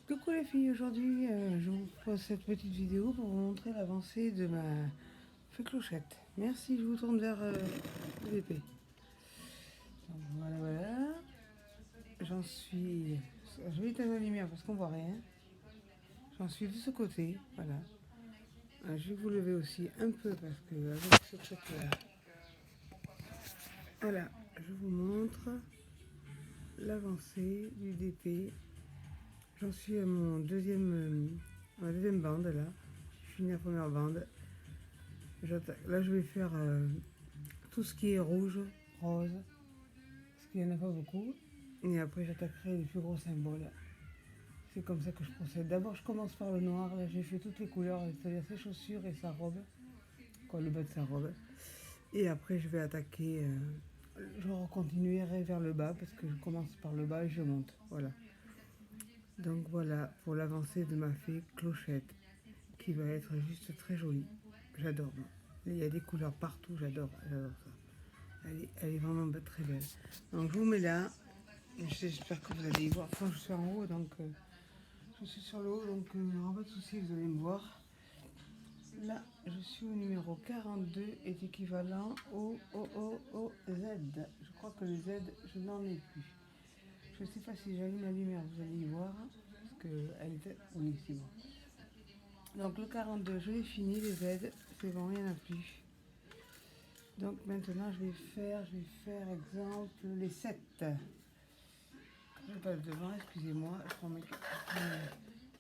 Coucou les filles, aujourd'hui je vous pose cette petite vidéo pour vous montrer l'avancée de ma fée clochette. Merci, je vous tourne vers le VP. Donc, voilà. J'en suis... Je vais éteindre la lumière parce qu'on voit rien. J'en suis de ce côté, voilà. Je vais vous lever aussi un peu parce que avec ce truc là, voilà, je vous montre l'avancée du DP. J'en suis à ma deuxième bande là. Je finis la première bande. Là, je vais faire tout ce qui est rouge, rose, parce qu'il n'y en a pas beaucoup. Et après, j'attaquerai les plus gros symboles. C'est comme ça que je procède. D'abord, je commence par le noir. Là, j'ai fait toutes les couleurs, c'est-à-dire ses chaussures et sa robe, quoi, le bas de sa robe. Et après, je vais attaquer. Je continuerai vers le bas parce que je commence par le bas et je monte. Voilà. Donc voilà pour l'avancée de ma fée clochette, qui va être juste très jolie. J'adore. Il y a des couleurs partout. J'adore ça. Elle est vraiment très belle. Donc je vous mets là. J'espère que vous allez y voir. Enfin, je suis en haut, donc je suis sur le haut, donc pas de souci, vous allez me voir. Là, je suis au numéro 42, est équivalent au Z. Je crois que le Z, je n'en ai plus. Je ne sais pas si j'allume la lumière, vous allez y voir. Parce qu'elle était... Oui, c'est bon. Donc le 42, je l'ai fini, les Z. C'est bon, il n'y en a plus. Donc maintenant, je vais faire exemple les 7. Je passe devant, excusez-moi.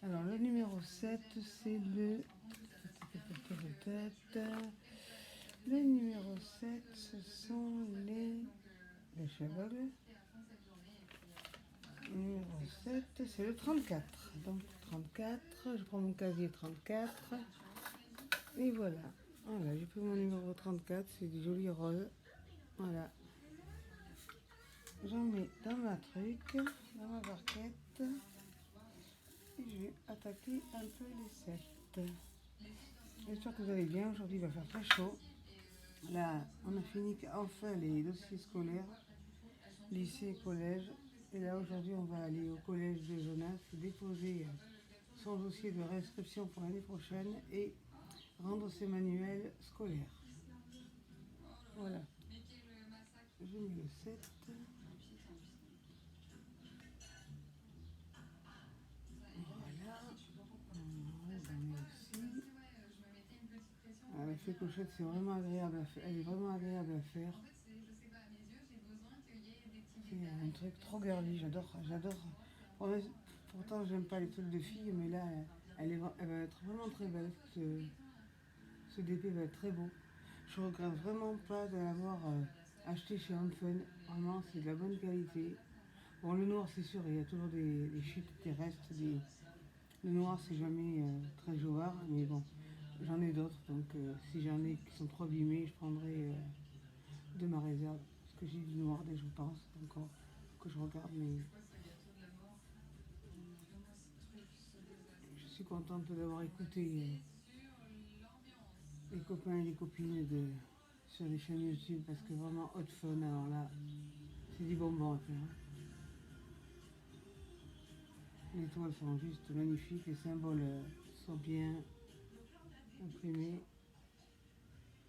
Alors, le numéro 7, c'est le... Le numéro 7, ce sont les cheveux. Le numéro 7, c'est le 34. Donc, 34, je prends mon casier 34. Et voilà. Voilà, j'ai pris mon numéro 34, c'est du joli rose. Voilà. J'en mets dans ma truc, dans ma barquette. Et je vais attaquer un peu les 7. J'espère que vous allez bien. Aujourd'hui, il va faire très chaud. Là, on a fini enfin les dossiers scolaires, lycée et collège. Et là, aujourd'hui, on va aller au collège de Jonas déposer son dossier de réinscription pour l'année prochaine et rendre ses manuels scolaires. Voilà. Je mets le 7. Voilà. J'en mets aussi. La fée clochette, c'est vraiment agréable à faire. Elle est vraiment agréable à faire. C'est un truc trop girly, j'adore. Pourtant, j'aime pas les trucs de filles, mais là, elle va être vraiment très belle. Ce DP va être très beau. Je regrette vraiment pas de l'avoir acheté chez Onfun. Vraiment, c'est de la bonne qualité. Bon, le noir, c'est sûr, il y a toujours des chutes terrestres. Le noir, c'est jamais très jovard, mais bon, j'en ai d'autres. Donc, si j'en ai qui sont trop abîmés, je prendrai de ma réserve. Parce que j'ai du noir dès que je pense encore. Que je regarde, mais je suis contente d'avoir écouté les copains et les copines sur les chaînes YouTube parce que vraiment hot fun, alors là, c'est du bonbon à faire. Les toiles sont juste magnifiques, les symboles sont bien imprimés,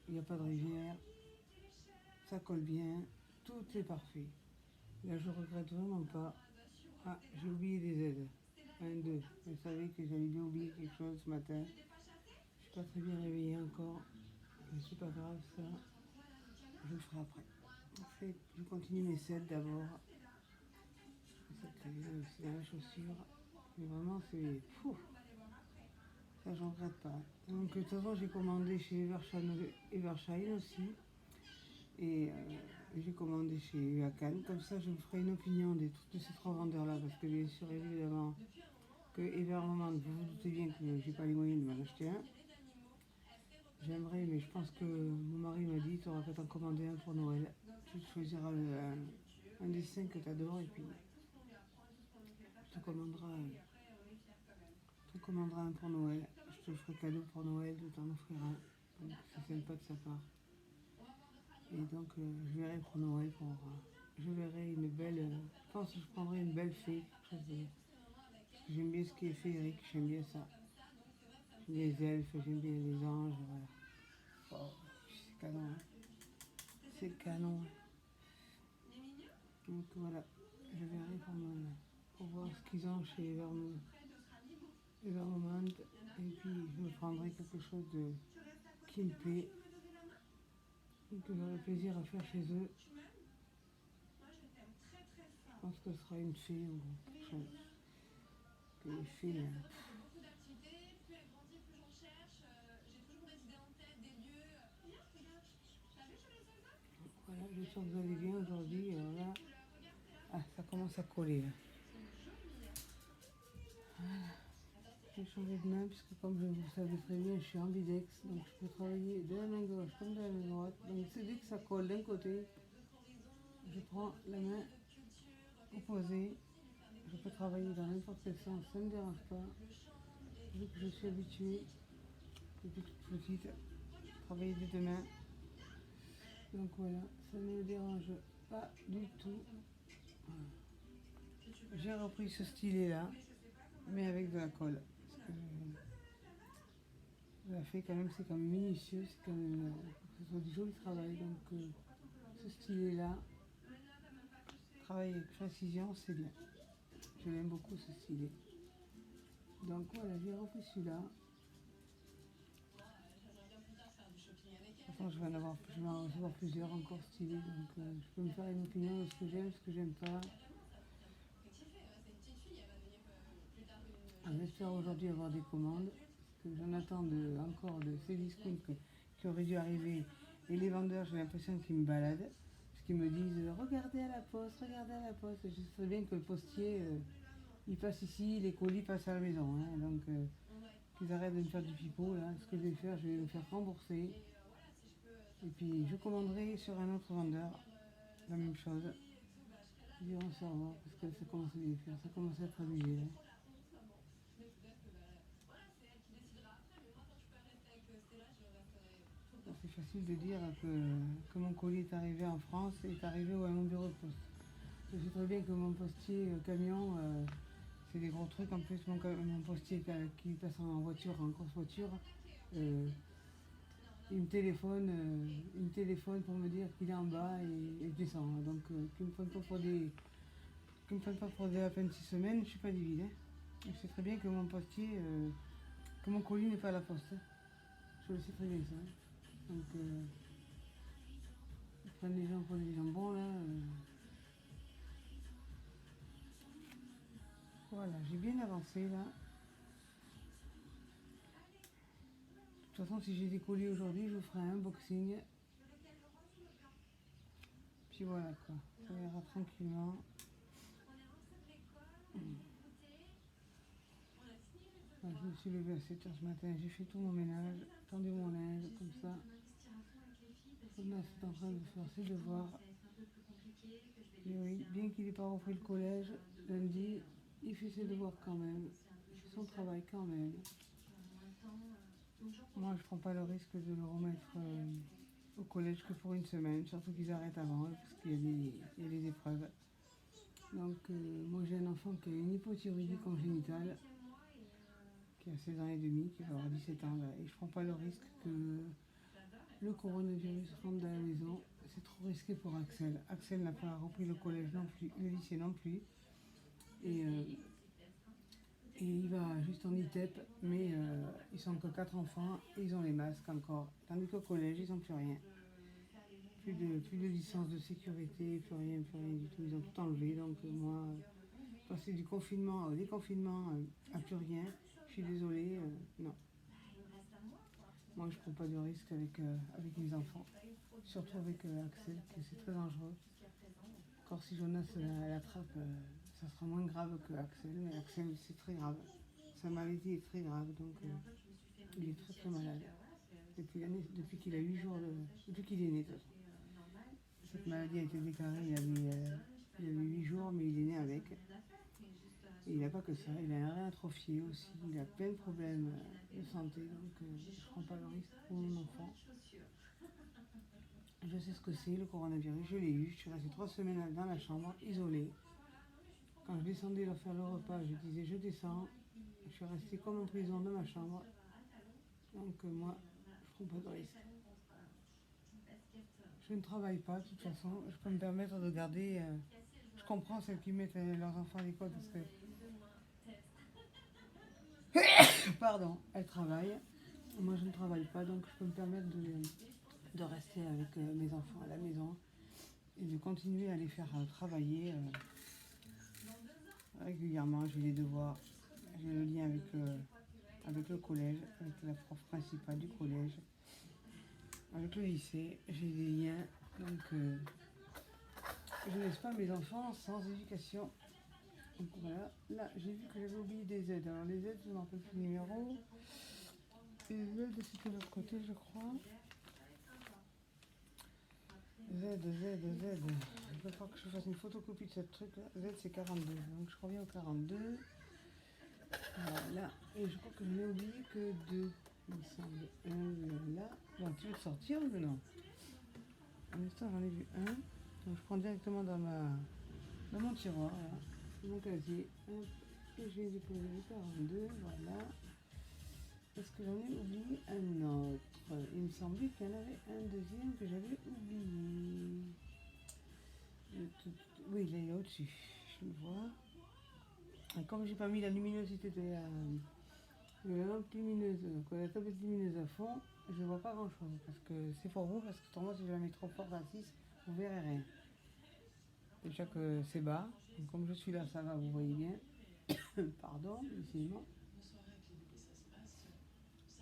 il n'y a pas de rivière, ça colle bien, tout est parfait. Là, je regrette vraiment pas. Ah, j'ai oublié des aides. Un, deux. Vous savez que j'avais bien oublié quelque chose ce matin. Je suis pas très bien réveillée encore, mais c'est pas grave ça. Je le ferai après. En fait, je continue mes sets d'abord. C'est dans la chaussure. Mais vraiment, c'est fou. Ça, j'en regrette pas. Donc, de toute façon, j'ai commandé chez Evershine aussi. Et j'ai commandé chez Uakan. Comme ça, je me ferai une opinion de ces trois vendeurs-là. Parce que, bien sûr, évidemment, que Evermoment, vous vous doutez bien que j'ai pas les moyens de m'en acheter un. J'aimerais, mais je pense que mon mari m'a dit tu auras qu'à t'en commander un pour Noël. Tu choisiras un dessin que tu adores et puis tu commanderas un pour Noël. Je te ferai cadeau pour Noël, je t'en offrirai un. Donc c'est sympa de sa part. Et donc je verrai pour Noël, je verrai une belle. Je pense que je prendrai une belle fée, quelque chose que j'aime bien ce qui est féerique, j'aime bien ça. J'aime bien les elfes, j'aime bien les anges, voilà. Oh, c'est canon, hein. C'est canon. Donc voilà, je verrai pour voir ce qu'ils ont chez Evermond. Et puis je me prendrai quelque chose qui me plaît et que j'aurai plaisir à faire chez eux. Je pense que ce sera une fée ou quelque chose. Que les fées, voilà, j'espère que vous allez bien aujourd'hui. Là, ah, ça commence à coller là. Je vais changer de main puisque comme vous le savez très bien, je suis ambidex, donc je peux travailler de la main gauche comme de la main droite. Donc c'est dès que ça colle d'un côté, je prends la main opposée. Je peux travailler dans n'importe quel sens, ça ne me dérange pas. Vu que je suis habituée depuis toute petite à travailler des deux mains. Donc voilà, ça ne me dérange pas du tout. Voilà. J'ai repris ce stylet là, mais avec de la colle. Parce que la fait quand même, c'est quand même minutieux, c'est quand même, que ce soit du joli travail. Donc ce stylet là, travailler avec précision, c'est bien. Je l'aime beaucoup ce stylet. Donc voilà, j'ai repris celui-là. De toute façon, je vais en recevoir plusieurs encore stylés, donc je peux me faire une opinion de ce que j'aime pas. J'espère aujourd'hui avoir des commandes, parce que j'en attends encore de ces discounts qui auraient dû arriver. Et les vendeurs, j'ai l'impression qu'ils me baladent, parce qu'ils me disent regardez à la poste, regardez à la poste. Je sais bien que le postier, il passe ici, les colis passent à la maison. Hein, donc qu'ils arrêtent de me faire du pipeau. Là. Ce que je vais faire, je vais me faire rembourser. Et puis je commanderai sur un autre vendeur la même chose. Ils iront se revoir, parce que ça commence à bien faire, ça commence à être abusé. Là. C'est facile de dire que mon colis est arrivé en France et est arrivé à mon bureau de poste. Je sais très bien que mon postier camion, c'est des gros trucs. En plus, mon postier qui passe en voiture, en grosse voiture, il me téléphone pour me dire qu'il est en bas et je descends. Donc, qu'il ne me prenne pas pour des à peine 6 semaines, je ne suis pas divine. Hein. Je sais très bien que mon postier, que mon colis n'est pas à la poste. Hein. Je le sais très bien ça. Hein. Donc, ils prennent les gens pour des jambons là. Voilà, j'ai bien avancé là. De toute façon, si j'ai des colis aujourd'hui, je vous ferai un unboxing. Puis voilà quoi, ça ira tranquillement. Voilà, je me suis levée à 7h ce matin, j'ai fait tout mon ménage, tendu mon linge, comme ça. Jonas est en train de faire ses devoirs. Et oui, bien qu'il n'ait pas repris le collège lundi, il fait ses devoirs quand même, il fait son travail quand même. Moi, je prends pas le risque de le remettre au collège que pour une semaine, surtout qu'ils arrêtent avant, parce qu'il y a des épreuves. Donc, moi j'ai un enfant qui a une hypothyroïdie congénitale, qui a 16 ans et demi, qui va avoir 17 ans là, et je prends pas le risque que le coronavirus rentre dans la maison. C'est trop risqué pour Axel. Axel n'a pas repris le collège non plus, le lycée non plus. Et il va juste en ITEP, mais ils sont que 4 enfants et ils ont les masques encore. Tandis qu'au collège, ils n'ont plus rien. Plus de licence de sécurité, plus rien du tout. Ils ont tout enlevé. Donc moi, passer du confinement au déconfinement à plus rien, je suis désolée, non. Moi, je ne prends pas de risque avec mes enfants. Surtout avec Axel, que c'est très dangereux. Encore si Jonas l'attrape, ça sera moins grave que Axel, mais Axel, c'est très grave. Sa maladie est très grave, donc il est très très malade. Depuis qu'il a 8 jours, depuis qu'il est né, de toute façon. Cette maladie a été déclarée il y avait 8 jours, mais il est né avec. Et il n'a pas que ça, il a un rein atrophié aussi, il a plein de problèmes de santé, donc je ne prends pas le risque pour mon enfant. Je sais ce que c'est le coronavirus, je l'ai eu, je suis restée 3 semaines dans la chambre, isolée. Quand je descendais leur faire le repas, je disais je descends. Je suis restée comme en prison dans ma chambre. Donc moi, je prends pas de risque. Je ne travaille pas, de toute façon. Je peux me permettre de garder. Je comprends celles qui mettent leurs enfants à l'école parce que. Pardon, elles travaillent. Moi, je ne travaille pas, donc je peux me permettre de rester avec mes enfants à la maison et de continuer à les faire travailler régulièrement. J'ai les devoirs, j'ai le lien avec le collège, avec la prof principale du collège, avec le lycée, j'ai des liens. Donc, je ne laisse pas mes enfants sans éducation. Donc voilà, là j'ai vu que j'avais oublié des aides. Alors les aides, je ne me rappelle plus le numéro. Les aides, c'était de l'autre côté, je crois. Z. Il va falloir que je fasse une photocopie de ce truc-là. Z, c'est 42. Donc je reviens au 42. Voilà. Et je crois que je n'ai oublié que 2. Il me semble. Un là. Bon, tu veux te sortir ou non? En instant, j'en ai vu un. Donc je prends directement dans mon tiroir. Là. Mon casier. Hop. Et je vais déposer le 42. Voilà. Est-ce que j'en ai oublié un autre? Il me semblait qu'il y en avait un deuxième que j'avais oublié. Oui, il est là au-dessus. Je le vois. Et comme j'ai pas mis la luminosité de la lampe lumineuse, la tablette lumineuse à fond, je vois pas grand chose. Parce que c'est pour vous, parce que pour moi, si je la mets trop fort à 6, vous verrez rien. Déjà que c'est bas. Donc comme je suis là, ça va, vous voyez bien. Pardon, décidément.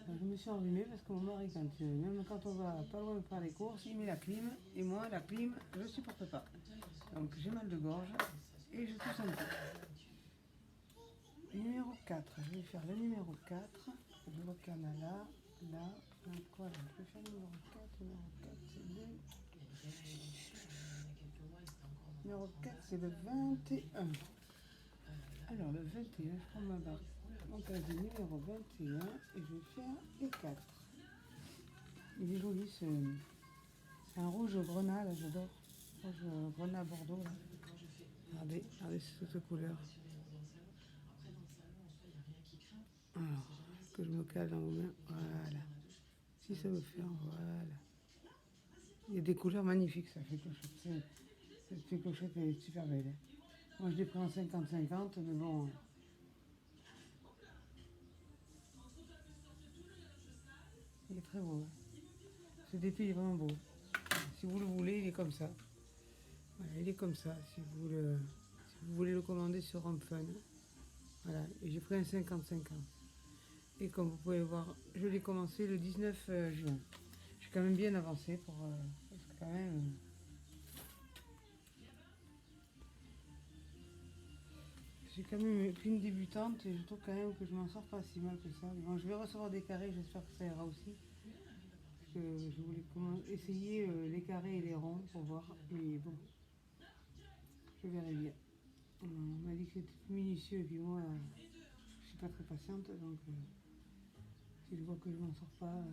Je me suis enrhumée parce que mon mari, même quand on va pas loin de faire les courses, il met la clim. Et moi, la clim, je ne supporte pas. Donc j'ai mal de gorge et je tousse un peu. Numéro 4, je vais faire le numéro 4. Je vois qu'il y en a là. Donc voilà, je vais faire le numéro 4. Numéro 4, c'est le. Numéro 4, c'est le 21. Alors, le 21, je prends ma barre. Mon casier numéro 21 et je vais faire les 4. Il est joli ce. C'est un rouge grenat, là, j'adore. Rouge grenat Bordeaux, là. Regardez cette couleur. Alors, que je me cale dans vos mains. Voilà. Si ça veut faire, voilà. Il y a des couleurs magnifiques, ça fait clochette. Cette clochette, elle est super belle. Hein. Moi, je l'ai pris en 50-50, mais bon. Il est très beau. Hein. Ce dépit est vraiment beau. Si vous le voulez, il est comme ça. Voilà, il est comme ça. Si vous voulez le commander sur Homefun. Voilà. Et j'ai pris un 50-50. Et comme vous pouvez voir, je l'ai commencé le 19 juin. Je suis quand même bien avancé pour. Parce que quand même. Je suis quand même qu'une débutante et je trouve quand même que je m'en sors pas si mal que ça. Bon, je vais recevoir des carrés, j'espère que ça ira aussi. Parce que je voulais essayer les carrés et les ronds pour voir. Mais bon, je verrai bien. On m'a dit que c'était minutieux et puis moi, je suis pas très patiente. Donc, si je vois que je m'en sors pas,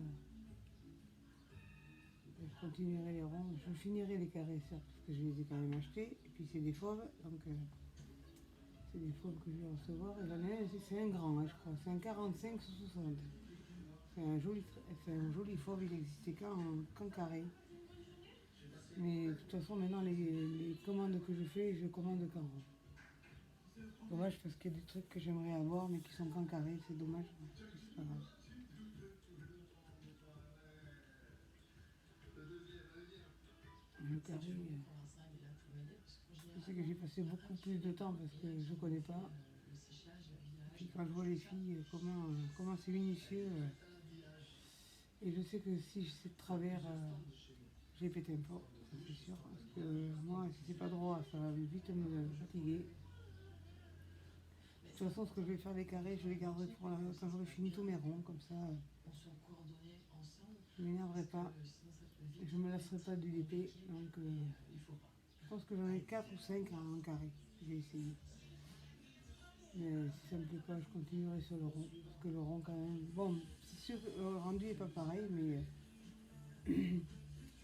je continuerai les ronds. Je finirai les carrés, certes, parce que je les ai quand même achetés. Et puis c'est des fauves, donc c'est des fauves que je vais recevoir. Et j'en ai un, c'est un grand, hein, je crois. C'est un 45 sur 60. C'est un joli fauve, il n'existait qu'en carré. Mais de toute façon, maintenant, les commandes que je fais, je commande qu'en rond. Dommage parce qu'il y a des trucs que j'aimerais avoir, mais qui sont qu'en carré, c'est dommage. C'est pas grave. Le carré, je sais que j'ai passé beaucoup plus de temps parce que je ne connais pas. Et puis quand je vois les filles, comment c'est minutieux. Et je sais que si je sais de travers, j'ai pété un plomb, ça c'est sûr. Parce que moi, si c'est pas droit, ça va vite me fatiguer. De toute façon, ce que je vais faire les carrés, je les garderai pour quand j'aurai fini tous mes ronds, comme ça. Je ne m'énerverai pas. Je ne me lasserai pas du DP. Donc, je pense que j'en ai 4 ou 5 en carré. J'ai essayé. Mais si ça ne me plaît pas, je continuerai sur le rond. Parce que le rond, quand même. Bon, c'est sûr que le rendu n'est pas pareil, mais,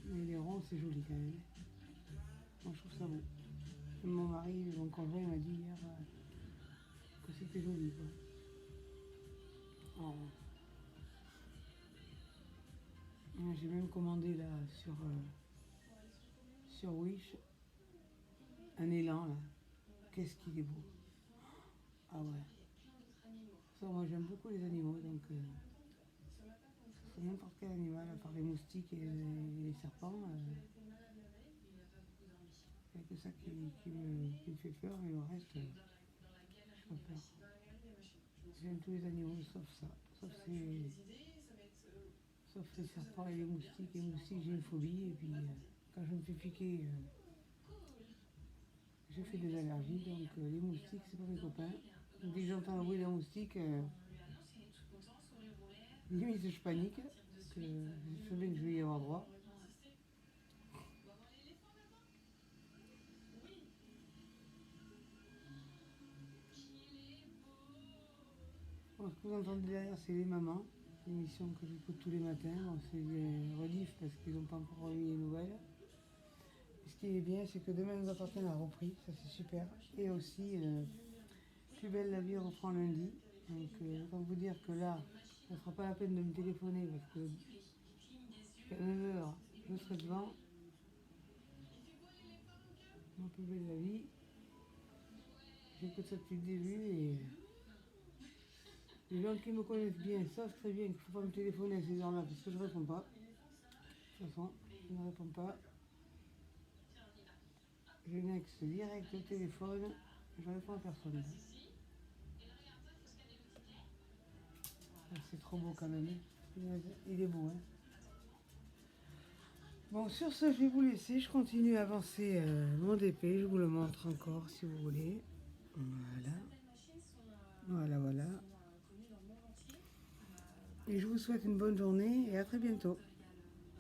mais les ronds, c'est joli quand même. Moi, je trouve ça beau. Mon mari, mon conjoint, il m'a dit hier que c'était joli, quoi. Alors, j'ai même commandé là sur Wish un élan là. Qu'est-ce qu'il est beau. Ah ouais. Ça, moi j'aime beaucoup les animaux, donc c'est n'importe quel animal, à part les moustiques et les serpents. Il n'y a que ça qui me fait peur, mais le reste, je pas peur. J'aime tous les animaux, sauf ça. Sauf les serpents et les moustiques. Les moustiques, j'ai une phobie, et puis quand je me fais piquer, je fais des allergies, donc les moustiques, c'est pas mes copains. Dès que j'entends le bruit d'un moustique, limite je panique, parce que je sais bien que je vais y avoir droit. Bon, ce que vous entendez derrière, c'est les mamans, l'émission que j'écoute tous les matins. Bon, c'est des rediffs parce qu'ils n'ont pas encore remis les nouvelles. Et ce qui est bien, c'est que Demain nous appartient a repris, ça c'est super. Et aussi, Plus belle la vie reprend lundi. Donc, autant vous dire que là, ça ne sera pas la peine de me téléphoner parce que jusqu'à 9h, je serai devant. Mon Plus belle la vie. J'écoute ça depuis le début et les gens qui me connaissent bien savent très bien qu'il ne faut pas me téléphoner à ces heures-là parce que je ne réponds pas. De toute façon, je ne réponds pas. Je nexe direct le téléphone, je réponds à personne. C'est trop beau quand même. Il est beau, hein. Bon, sur ce, je vais vous laisser. Je continue à avancer mon DP. Je vous le montre encore si vous voulez. Voilà. Voilà, voilà. Et je vous souhaite une bonne journée et à très bientôt.